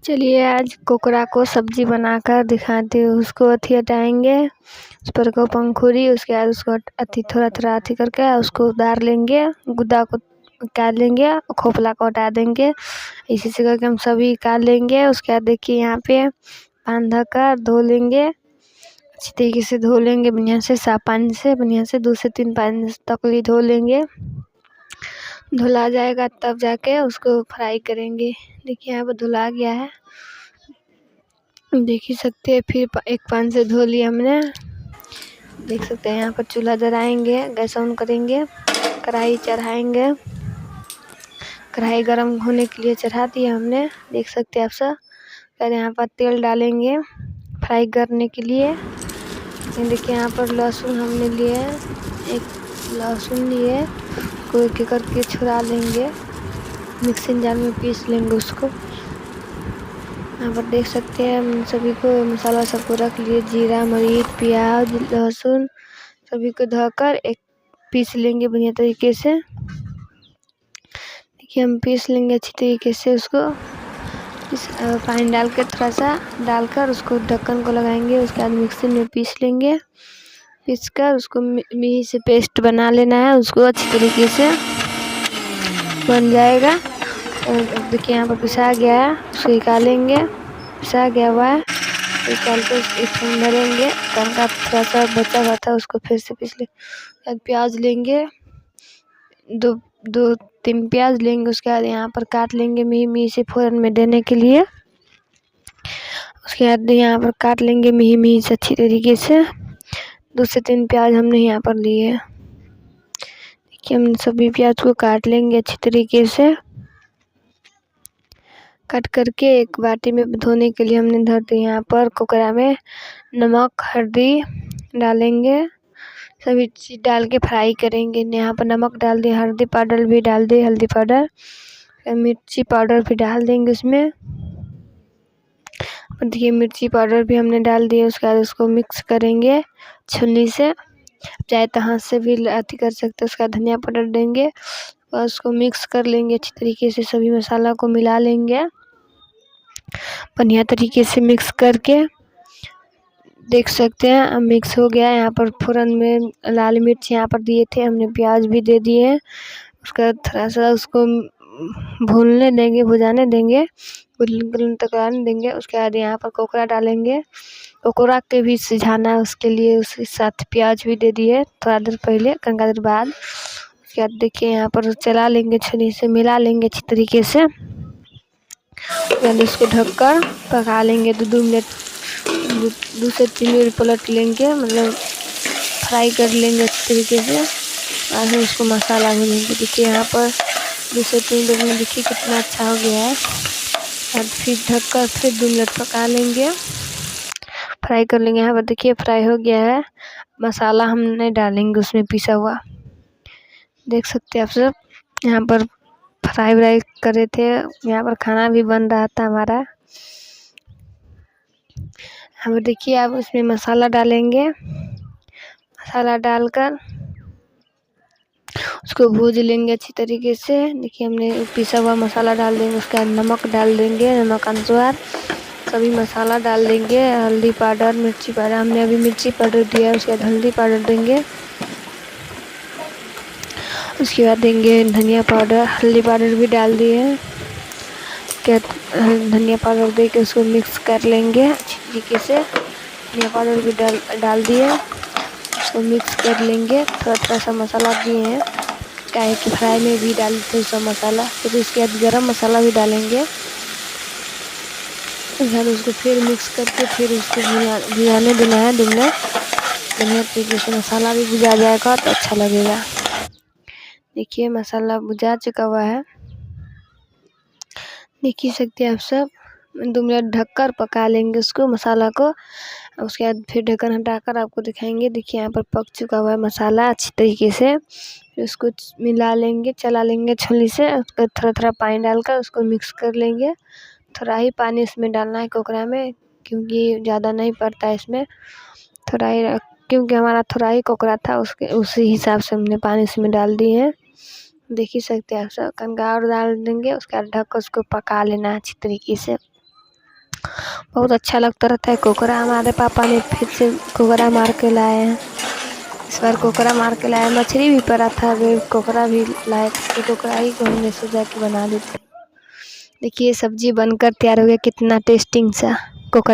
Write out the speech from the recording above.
चलिए आज कोकरा को सब्जी बनाकर दिखाती हूँ। उसको अथी हटाएंगे, उस पर को पंखुड़ी, उसके बाद उसको थोड़ा थोड़ा अथी करके उसको उतार लेंगे, गुद्दा को काट लेंगे, खोपला को हटा देंगे। इसी से करके हम सभी काट लेंगे। उसके बाद देखिए यहाँ पे बांध कर धो लेंगे, अच्छी तरीके से धो लेंगे, बढ़िया से साफ पानी से, बढ़िया से 2 से 3 पानी तक धो लेंगे। धुला जाएगा तब जाके उसको फ्राई करेंगे। देखिए यहाँ पर धुला गया है, देख ही सकते हैं। फिर एक पानी से धो लिया हमने, देख सकते हैं। यहाँ पर चूल्हा जलाएंगे, गैस ऑन करेंगे, कढ़ाई चढ़ाएंगे। कढ़ाई गरम होने के लिए चढ़ा दिया हमने, देख सकते हैं आप सब। फिर यहाँ पर तेल डालेंगे फ्राई करने के लिए। देखिए यहाँ पर लहसुन हमने लिए, एक लहसुन लिए, को एक एक करके छुड़ा लेंगे, मिक्सिंग जार में पीस लेंगे उसको। यहाँ पर देख सकते हैं हम सभी को मसाला सबको रख लिए, जीरा, मरीच, प्याज, लहसुन सभी को धोकर एक पीस लेंगे बढ़िया तरीके से। देखिए हम पीस लेंगे अच्छी तरीके से उसको। पानी डाल के थोड़ा सा डालकर उसको ढक्कन को लगाएंगे। उसके बाद मिक्सी में पीस लेंगे, पीस कर उसको मिही से पेस्ट बना लेना है। उसको अच्छी तरीके से बन जाएगा। और देखिए यहाँ पर पिसा गया है, उसको निकालेंगे, पिसा गया हुआ है, निकाल के इसमें भरेंगे। तनका थोड़ा सा बचा हुआ था उसको फिर से पीस लेंगे। प्याज लेंगे, 2-3 प्याज लेंगे। उसके बाद यहाँ पर काट लेंगे मिही से फोरन में देने के लिए। उसके बाद यहाँ पर काट लेंगे मिही से अच्छी तरीके से। 2 से 3 प्याज हमने यहाँ पर लिए। देखिए हम सभी प्याज को काट लेंगे अच्छी तरीके से। कट करके एक बाटी में धोने के लिए हमने धर दिया। यहाँ पर कोकरा में नमक, हल्दी डालेंगे, सभी चीज़ डाल के फ्राई करेंगे। यहाँ पर नमक डाल दिए, हल्दी पाउडर भी डाल दिए, हल्दी पाउडर, मिर्ची पाउडर भी डाल देंगे उसमें। देखिए मिर्ची पाउडर भी हमने डाल दिया। उसके बाद उसको मिक्स करेंगे छन्नी से, चाहे तो हाथ से भी अथी कर सकते हैं। उसका धनिया पाउडर देंगे और उसको मिक्स कर लेंगे अच्छी तरीके से। सभी मसाला को मिला लेंगे बढ़िया तरीके से मिक्स करके। देख सकते हैं अब मिक्स हो गया। यहाँ पर फोरन में लाल मिर्च यहाँ पर दिए थे हमने, प्याज भी दे दिए। उसका थोड़ा सा उसको भूनने देंगे, भुजाने देंगे, गोल्डन तक आने देंगे। उसके बाद यहाँ पर कोकरा डालेंगे, कोकरा के भी सिझाना है, उसके लिए उसके साथ प्याज भी दे दिए थोड़ा देर पहले, कंगा देर बाद। उसके बाद देखिए यहाँ पर चला लेंगे, छन्नी से मिला लेंगे अच्छी तरीके से। उसको ढककर पका लेंगे 2 मिनट, 2 से 3 मिनट पलट लेंगे, मतलब फ्राई कर लेंगे अच्छी तरीके से। और फिर उसको मसाला भूनेंगे। देखिए यहाँ पर 2 से 3 मिनट में देखिए कितना अच्छा हो गया है। और फिर ढककर फिर 2 मिनट पका लेंगे, फ्राई कर लेंगे। यहाँ पर देखिए फ्राई हो गया है। मसाला हमने डालेंगे उसमें पिसा हुआ, देख सकते हैं आप सब। यहाँ पर फ्राई व्राई करे थे, यहाँ पर खाना भी बन रहा था हमारा। अब देखिए आप उसमें मसाला डालेंगे, मसाला डालकर उसको भूज लेंगे अच्छी तरीके से। देखिए हमने पिसा हुआ मसाला डाल देंगे। उसके बाद नमक डाल देंगे, नमक अनुसार सभी मसाला डाल देंगे। हल्दी पाउडर, मिर्ची पाउडर, हमने अभी मिर्ची पाउडर दिया है, उसके बाद हल्दी पाउडर देंगे। उसके बाद देंगे धनिया पाउडर, हल्दी पाउडर भी डाल दिए। क्या धनिया पाउडर दे के उसको मिक्स कर लेंगे अच्छी तरीके से। धनिया पाउडर भी डाल दिए, उसको मिक्स कर लेंगे। थोड़ा सा मसाला दिए हैं, क्या है कि फ्राई में भी डालते हैं सब मसाला। फिर उसके बाद गरम मसाला भी डालेंगे। उसको फिर मिक्स करके फिर उसको भुजाने देना है 2 मिनट। बढ़िया तरीके से मसाला भी भुजा जाएगा तो अच्छा लगेगा। देखिए मसाला भुजा चुका हुआ है, देख ही सकते हैं आप सब। 2 मिनट ढककर पका लेंगे उसको, मसाला को। उसके बाद फिर ढक्कन हटाकर आपको दिखाएंगे। देखिए यहाँ पर पक चुका हुआ है मसाला अच्छी तरीके से। फिर उसको मिला लेंगे, चला लेंगे छन्नी से। उसको थोड़ा थोड़ा पानी डालकर उसको मिक्स कर लेंगे। थोड़ा ही पानी इसमें डालना है कोकरा में, क्योंकि ज़्यादा नहीं पड़ता है इसमें, थोड़ा ही, क्योंकि हमारा थोड़ा ही कोकरा था, उसी हिसाब से हमने पानी इसमें डाल दिए हैं। देख ही सकते हैं आप सब। कनका और डाल देंगे। उसके बाद ढक कर उसको पका लेना है अच्छी तरीके से। बहुत अच्छा लगता रहता है कोकरा। हमारे पापा ने फिर से कोकरा मार के लाए हैं, इस बार कोकरा मार के लाए। मछली भी पड़ा था, अभी कोकरा भी लाए थे, तो कोकरा ही को हमने सोचा कि बना देते। देखिए सब्जी बनकर तैयार हो गया, कितना टेस्टिंग सा कोकरा।